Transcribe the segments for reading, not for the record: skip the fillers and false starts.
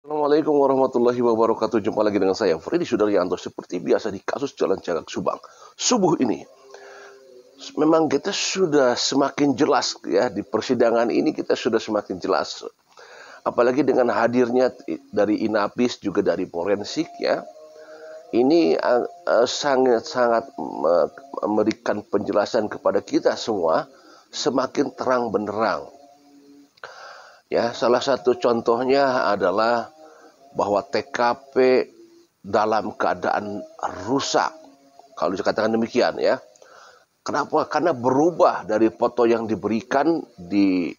Assalamualaikum warahmatullahi wabarakatuh. Jumpa lagi dengan saya, Freddy Sudaryanto. Seperti biasa di kasus Jalan Cagak Subang. Subuh ini, memang kita sudah semakin jelas ya, di persidangan ini kita sudah semakin jelas. Apalagi dengan hadirnya dari Inapis, juga dari forensik ya. Ini sangat-sangat memberikan penjelasan kepada kita semua, semakin terang benderang. Ya, salah satu contohnya adalah bahwa TKP dalam keadaan rusak. Kalau dikatakan demikian ya. Kenapa? Karena berubah dari foto yang diberikan di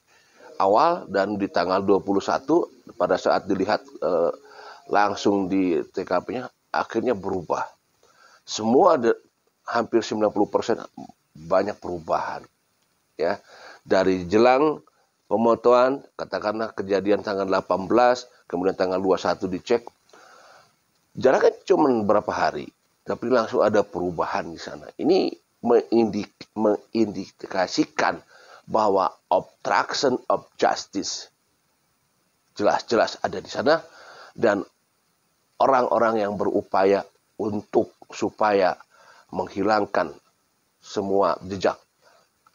awal dan di tanggal 21 pada saat dilihat langsung di TKP-nya akhirnya berubah. Semua hampir 90% banyak perubahan. Ya. Dari jelang pemotoan, katakanlah kejadian tanggal 18, kemudian tanggal 21 dicek, jaraknya cuma berapa hari, tapi langsung ada perubahan di sana. Ini mengindikasikan bahwa obstruction of justice jelas-jelas ada di sana, dan orang-orang yang berupaya untuk supaya menghilangkan semua jejak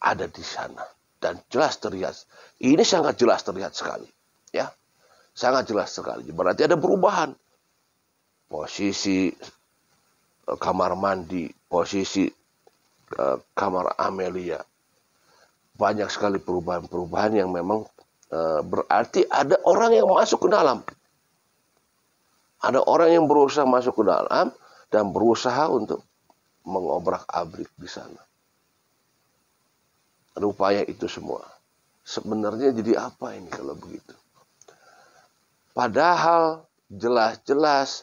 ada di sana. Dan jelas terlihat, ini sangat jelas terlihat sekali, ya, sangat jelas sekali. Berarti ada perubahan, posisi kamar mandi, posisi kamar Amelia, banyak sekali perubahan-perubahan yang memang berarti ada orang yang masuk ke dalam, ada orang yang berusaha masuk ke dalam dan berusaha untuk mengobrak-abrik di sana. Rupanya itu semua. Sebenarnya jadi apa ini kalau begitu? Padahal jelas-jelas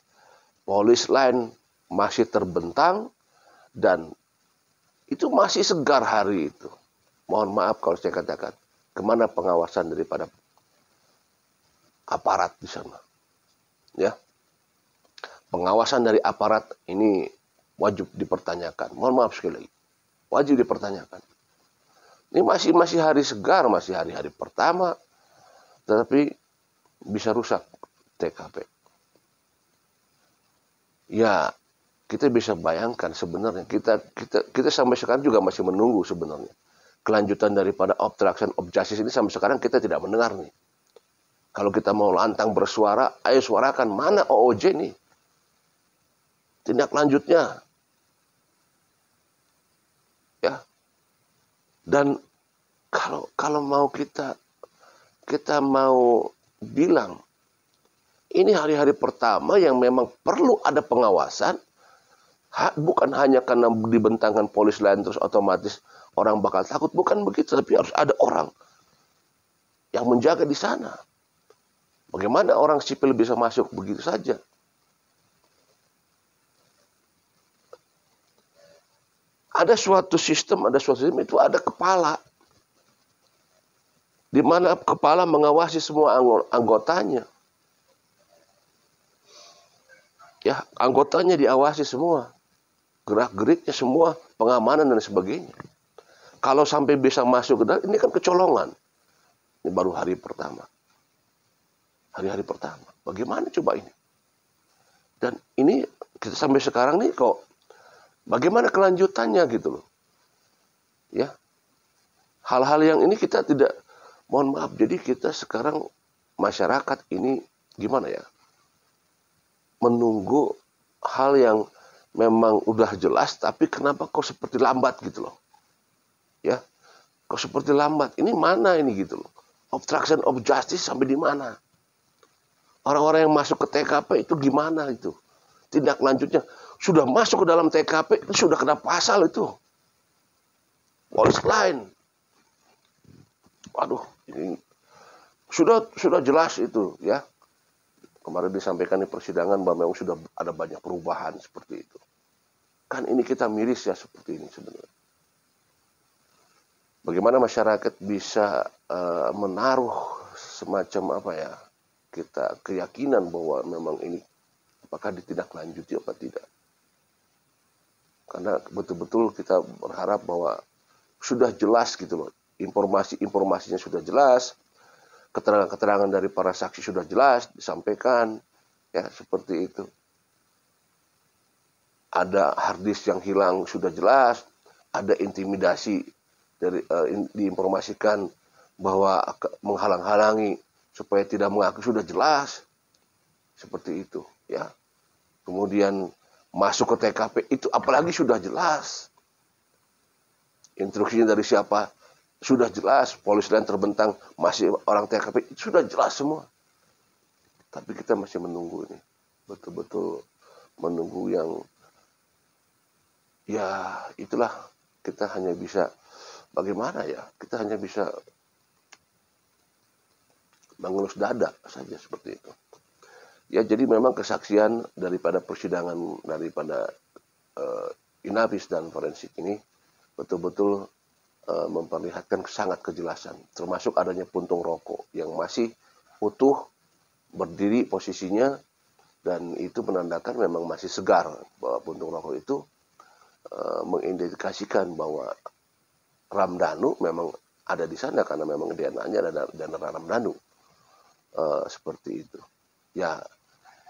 polis lain masih terbentang dan itu masih segar hari itu. Mohon maaf kalau saya katakan, kemana pengawasan daripada aparat di sana? Ya, pengawasan dari aparat ini wajib dipertanyakan. Mohon maaf sekali lagi, wajib dipertanyakan. Ini masih hari segar, masih hari-hari pertama, tetapi bisa rusak TKP. Ya, kita bisa bayangkan sebenarnya kita sampai sekarang juga masih menunggu sebenarnya kelanjutan daripada obstruction of justice ini. Sampai sekarang kita tidak mendengar nih. Kalau kita mau lantang bersuara, ayo suarakan, mana OOJ nih? Tindak lanjutnya. Ya. Dan kalau mau kita mau bilang ini hari-hari pertama yang memang perlu ada pengawasan, bukan hanya karena dibentangkan polis lain terus otomatis orang bakal takut, bukan begitu, tapi harus ada orang yang menjaga di sana. Bagaimana orang sipil bisa masuk begitu saja? Ada suatu sistem itu ada kepala, di mana kepala mengawasi semua anggotanya. Ya, anggotanya diawasi semua, gerak-geriknya semua, pengamanan dan sebagainya. Kalau sampai bisa masuk ke dalam, ini kan kecolongan. Ini baru hari pertama. Hari-hari pertama. Bagaimana coba ini? Dan ini kita sampai sekarang nih kok, bagaimana kelanjutannya gitu loh. Ya. Hal-hal yang ini kita tidak, mohon maaf, jadi kita sekarang masyarakat ini gimana ya? Menunggu hal yang memang udah jelas, tapi kenapa kok seperti lambat gitu loh. Ya, kok seperti lambat. Ini mana ini gitu loh. Obstruction of justice sampai di mana? Orang-orang yang masuk ke TKP itu gimana itu? Tindak lanjutnya. Sudah masuk ke dalam TKP, itu sudah kena pasal itu. Polis lain. Waduh, ini sudah jelas itu ya. Kemarin disampaikan di persidangan bahwa memang sudah ada banyak perubahan seperti itu. Kan ini kita miris ya seperti ini sebenarnya. Bagaimana masyarakat bisa menaruh semacam apa ya, kita keyakinan bahwa memang ini apakah ditindaklanjuti apa tidak. Karena betul-betul kita berharap bahwa sudah jelas gitu loh, informasinya sudah jelas, keterangan-keterangan dari para saksi sudah jelas disampaikan, ya seperti itu. Ada harddisk yang hilang sudah jelas, ada intimidasi dari diinformasikan bahwa menghalang-halangi supaya tidak mengaku sudah jelas, seperti itu, ya. Kemudian masuk ke TKP itu apalagi sudah jelas. Instruksinya dari siapa sudah jelas, polisi lain terbentang, masih orang TKP itu sudah jelas semua. Tapi kita masih menunggu ini, betul-betul menunggu yang, ya itulah, kita hanya bisa, bagaimana ya, kita hanya bisa mengelus dada saja seperti itu. Ya jadi memang kesaksian daripada persidangan daripada Inavis dan forensik ini betul-betul memperlihatkan sangat kejelasan, termasuk adanya puntung rokok yang masih utuh berdiri posisinya, dan itu menandakan memang masih segar, bahwa puntung rokok itu mengindikasikan bahwa Ramdhanu memang ada di sana karena memang DNA-nya ada DNA Ramdhanu, seperti itu. Ya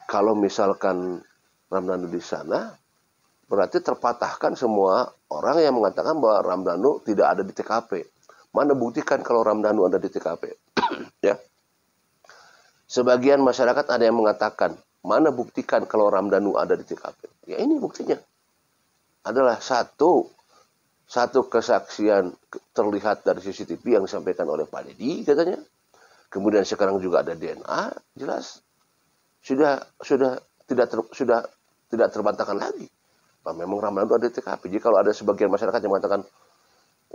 kalau misalkan Ramdhanu di sana, berarti terpatahkan semua orang yang mengatakan bahwa Ramdhanu tidak ada di TKP. Mana buktikan kalau Ramdhanu ada di TKP? Ya. Sebagian masyarakat ada yang mengatakan, mana buktikan kalau Ramdhanu ada di TKP? Ya ini buktinya. Adalah satu kesaksian terlihat dari CCTV yang disampaikan oleh Pak Deddy katanya. Kemudian sekarang juga ada DNA, jelas. Sudah tidak terbantahkan lagi. Nah, memang Ramdhanu ada di TKP. Jadi kalau ada sebagian masyarakat yang mengatakan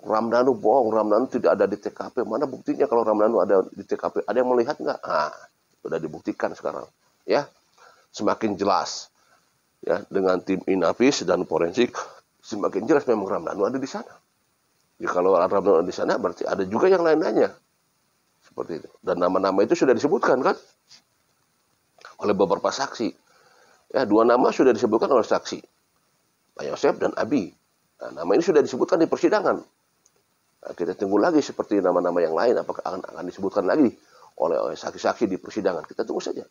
Ramdhanu bohong, Ramdhanu tidak ada di TKP, mana buktinya kalau Ramdhanu ada di TKP? Ada yang melihat nggak? Ah, sudah dibuktikan sekarang, ya, semakin jelas, ya, dengan tim Inavis dan forensik semakin jelas memang Ramdhanu ada di sana. Jadi kalau Ramdhanu ada di sana, berarti ada juga yang lain-lainnya, seperti itu. Dan nama-nama itu sudah disebutkan kan oleh beberapa saksi. Ya, 2 nama sudah disebutkan oleh saksi, Pak Yosef dan Abi. Nah, nama ini sudah disebutkan di persidangan. Nah, kita tunggu lagi seperti nama-nama yang lain, apakah akan disebutkan lagi oleh saksi-saksi di persidangan. Kita tunggu saja.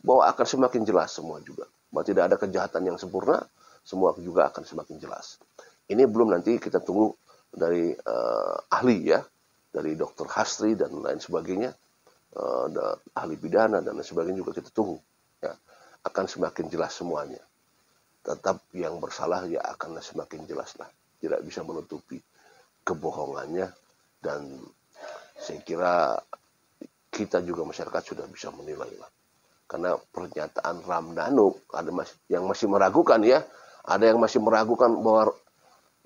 Bahwa akan semakin jelas semua juga. Bahwa tidak ada kejahatan yang sempurna, semua juga akan semakin jelas. Ini belum, nanti kita tunggu dari ahli, ya, dari Dr. Hastri dan lain sebagainya, ahli pidana dan lain sebagainya juga kita tunggu. Ya, akan semakin jelas semuanya. Tetap yang bersalah ya akan semakin jelas lah. Tidak bisa menutupi kebohongannya, dan saya kira kita juga masyarakat sudah bisa menilai lah. Karena pernyataan Ramdhanu ada yang masih meragukan, ya. Ada yang masih meragukan bahwa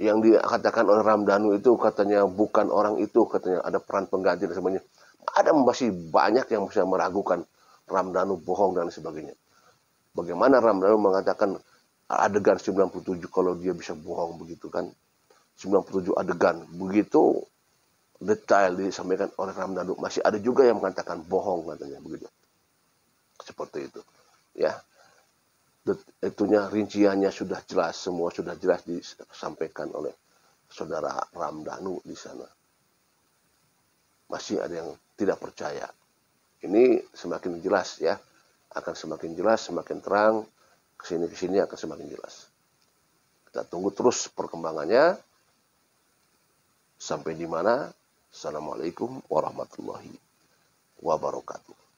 yang dikatakan oleh Ramdhanu itu katanya bukan orang itu, katanya ada peran pengganti dan sebagainya. Ada masih banyak yang bisa meragukan Ramdhanu bohong dan sebagainya. Bagaimana Ramdhanu mengatakan adegan 97 kalau dia bisa bohong begitu kan? 97 adegan begitu detail disampaikan oleh Ramdhanu, masih ada juga yang mengatakan bohong katanya begitu. Seperti itu, ya. Itunya rinciannya sudah jelas, semua sudah jelas disampaikan oleh saudara Ramdhanu di sana. Masih ada yang tidak percaya. Ini semakin jelas, ya. Akan semakin jelas, semakin terang, kesini akan semakin jelas. Kita tunggu terus perkembangannya. Sampai di mana? Assalamualaikum warahmatullahi wabarakatuh.